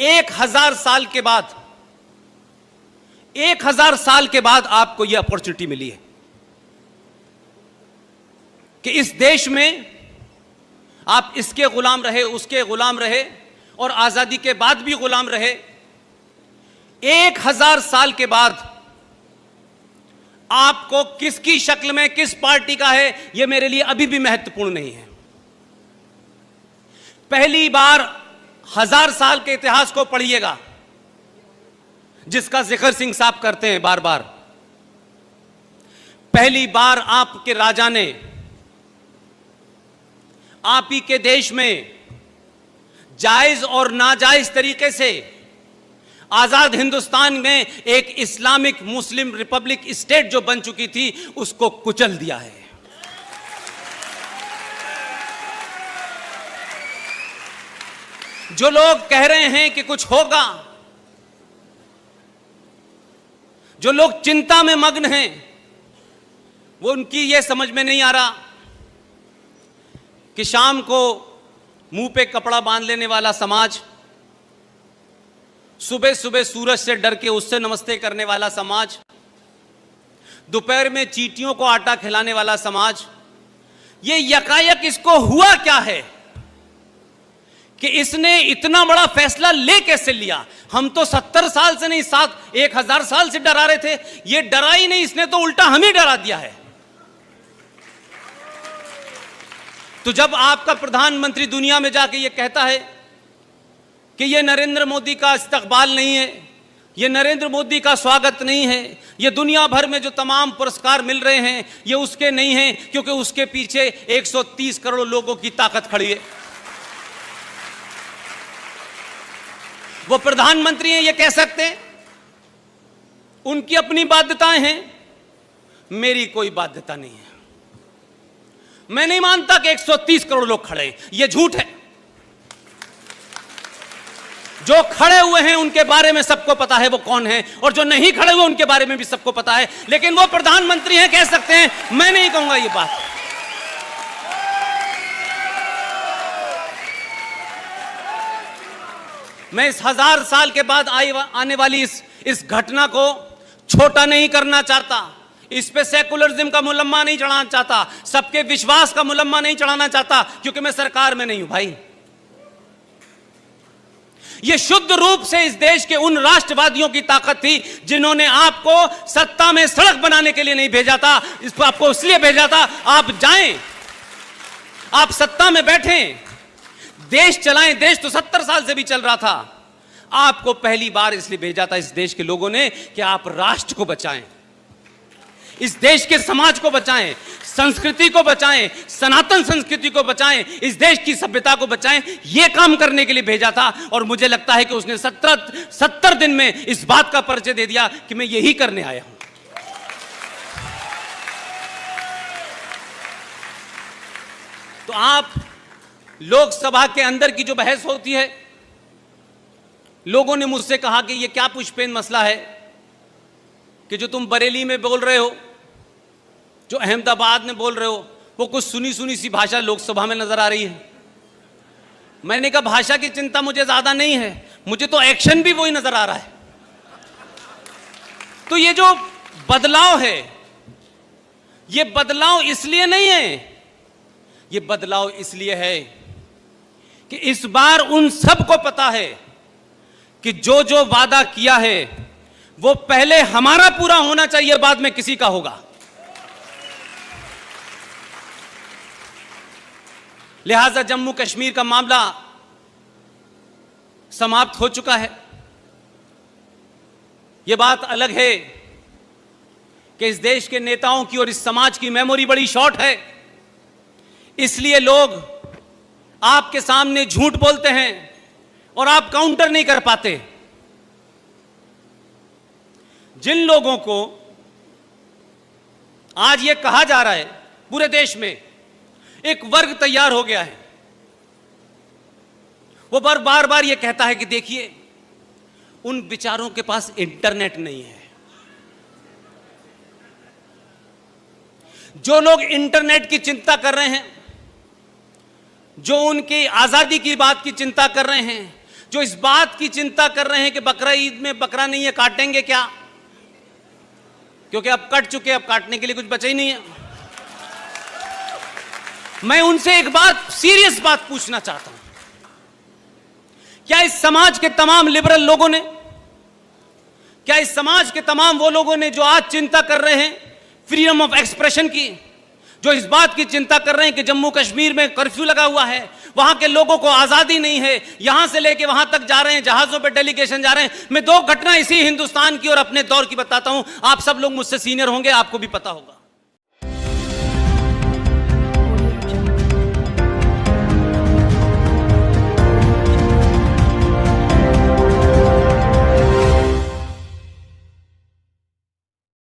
1000 साल के बाद 1000 साल के बाद आपको यह अपॉर्चुनिटी मिली है कि इस देश में आप इसके गुलाम रहे, उसके गुलाम रहे और आजादी के बाद भी गुलाम रहे। 1000 साल के बाद आपको किसकी शक्ल में, किस पार्टी का है, यह मेरे लिए अभी भी महत्वपूर्ण नहीं है। पहली बार 1000 साल के इतिहास को पढ़िएगा जिसका जिक्र सिंह साहब करते हैं बार बार। पहली बार आपके राजा ने आप ही के देश में जायज और नाजायज तरीके से आजाद हिंदुस्तान में एक इस्लामिक मुस्लिम रिपब्लिक स्टेट जो बन चुकी थी उसको कुचल दिया है। जो लोग कह रहे हैं कि कुछ होगा, जो लोग चिंता में मग्न हैं, वो उनकी यह समझ में नहीं आ रहा कि शाम को मुंह पे कपड़ा बांध लेने वाला समाज, सुबह सुबह सूरज से डर के उससे नमस्ते करने वाला समाज, दोपहर में चींटियों को आटा खिलाने वाला समाज, ये यकायक इसको हुआ क्या है कि इसने इतना बड़ा फैसला ले कैसे लिया। हम तो 70 साल से नहीं 1000 साल से डरा रहे थे, ये डरा ही नहीं, इसने तो उल्टा हम ही डरा दिया है। तो जब आपका प्रधानमंत्री दुनिया में जाके ये कहता है कि ये नरेंद्र मोदी का इस्तकबाल नहीं है, ये नरेंद्र मोदी का स्वागत नहीं है, ये दुनिया भर में जो तमाम पुरस्कार मिल रहे हैं ये उसके नहीं हैं क्योंकि उसके पीछे 130 करोड़ लोगों की ताकत खड़ी है, वो प्रधानमंत्री हैं, ये कह सकते हैं, उनकी अपनी बाध्यताएं हैं, मेरी कोई बाध्यता नहीं है। मैं नहीं मानता कि 130 करोड़ लोग खड़े हैं, यह झूठ है। जो खड़े हुए हैं उनके बारे में सबको पता है वो कौन है, और जो नहीं खड़े हुए उनके बारे में भी सबको पता है, लेकिन वो प्रधानमंत्री हैं, कह सकते हैं, मैं नहीं कहूंगा ये बात। मैं इस 1000 साल के बाद आने वाली इस घटना को छोटा नहीं करना चाहता, इस पे सेकुलरिज्म का मुलम्मा नहीं चढ़ाना चाहता, सबके विश्वास का मुलम्मा नहीं चढ़ाना चाहता, क्योंकि मैं सरकार में नहीं हूं भाई। यह शुद्ध रूप से इस देश के उन राष्ट्रवादियों की ताकत थी जिन्होंने आपको सत्ता में सड़क बनाने के लिए नहीं भेजा था, इसको आपको इसलिए भेजा था आप जाएं, आप सत्ता में बैठें, देश चलाएं। देश तो 70 साल से भी चल रहा था, आपको पहली बार इसलिए भेजा था इस देश के लोगों ने कि आप राष्ट्र को बचाएं, इस देश के समाज को बचाएं, संस्कृति को बचाएं, सनातन संस्कृति को बचाएं, इस देश की सभ्यता को बचाएं, यह काम करने के लिए भेजा था। और मुझे लगता है कि उसने 70 दिन में इस बात का परिचय दे दिया कि मैं यही करने आया हूं। तो आप लोकसभा के अंदर की जो बहस होती है, लोगों ने मुझसे कहा कि यह क्या पुष्पेन मसला है कि जो तुम बरेली में बोल रहे हो, जो अहमदाबाद में बोल रहे हो, वो कुछ सुनी सुनी सी भाषा लोकसभा में नजर आ रही है। मैंने कहा भाषा की चिंता मुझे ज्यादा नहीं है, मुझे तो एक्शन भी वही नजर आ रहा है। तो ये जो बदलाव है, ये बदलाव इसलिए नहीं है, ये बदलाव इसलिए है कि इस बार उन सबको पता है कि जो जो वादा किया है वो पहले हमारा पूरा होना चाहिए, बाद में किसी का होगा। लिहाजा जम्मू कश्मीर का मामला समाप्त हो चुका है। यह बात अलग है कि इस देश के नेताओं की और इस समाज की मेमोरी बड़ी शॉर्ट है, इसलिए लोग आपके सामने झूठ बोलते हैं और आप काउंटर नहीं कर पाते। जिन लोगों को आज यह कहा जा रहा है, पूरे देश में एक वर्ग तैयार हो गया है, वो बार बार यह कहता है कि देखिए उन विचारों के पास इंटरनेट नहीं है। जो लोग इंटरनेट की चिंता कर रहे हैं, जो उनकी आजादी की बात की चिंता कर रहे हैं, जो इस बात की चिंता कर रहे हैं कि बकरा ईद में बकरा नहीं है, काटेंगे क्या, क्योंकि अब कट चुके, अब काटने के लिए कुछ बचा ही नहीं है। मैं उनसे एक बात, सीरियस बात पूछना चाहता हूं, क्या इस समाज के तमाम लिबरल लोगों ने, क्या इस समाज के तमाम वो लोगों ने जो आज चिंता कर रहे हैं फ्रीडम ऑफ एक्सप्रेशन की, जो इस बात की चिंता कर रहे हैं कि जम्मू कश्मीर में कर्फ्यू लगा हुआ है, वहां के लोगों को आजादी नहीं है, यहां से लेके वहां तक जा रहे हैं, जहाजों पे डेलीगेशन जा रहे हैं। मैं 2 घटना इसी हिंदुस्तान की और अपने दौर की बताता हूं, आप सब लोग मुझसे सीनियर होंगे, आपको भी पता होगा।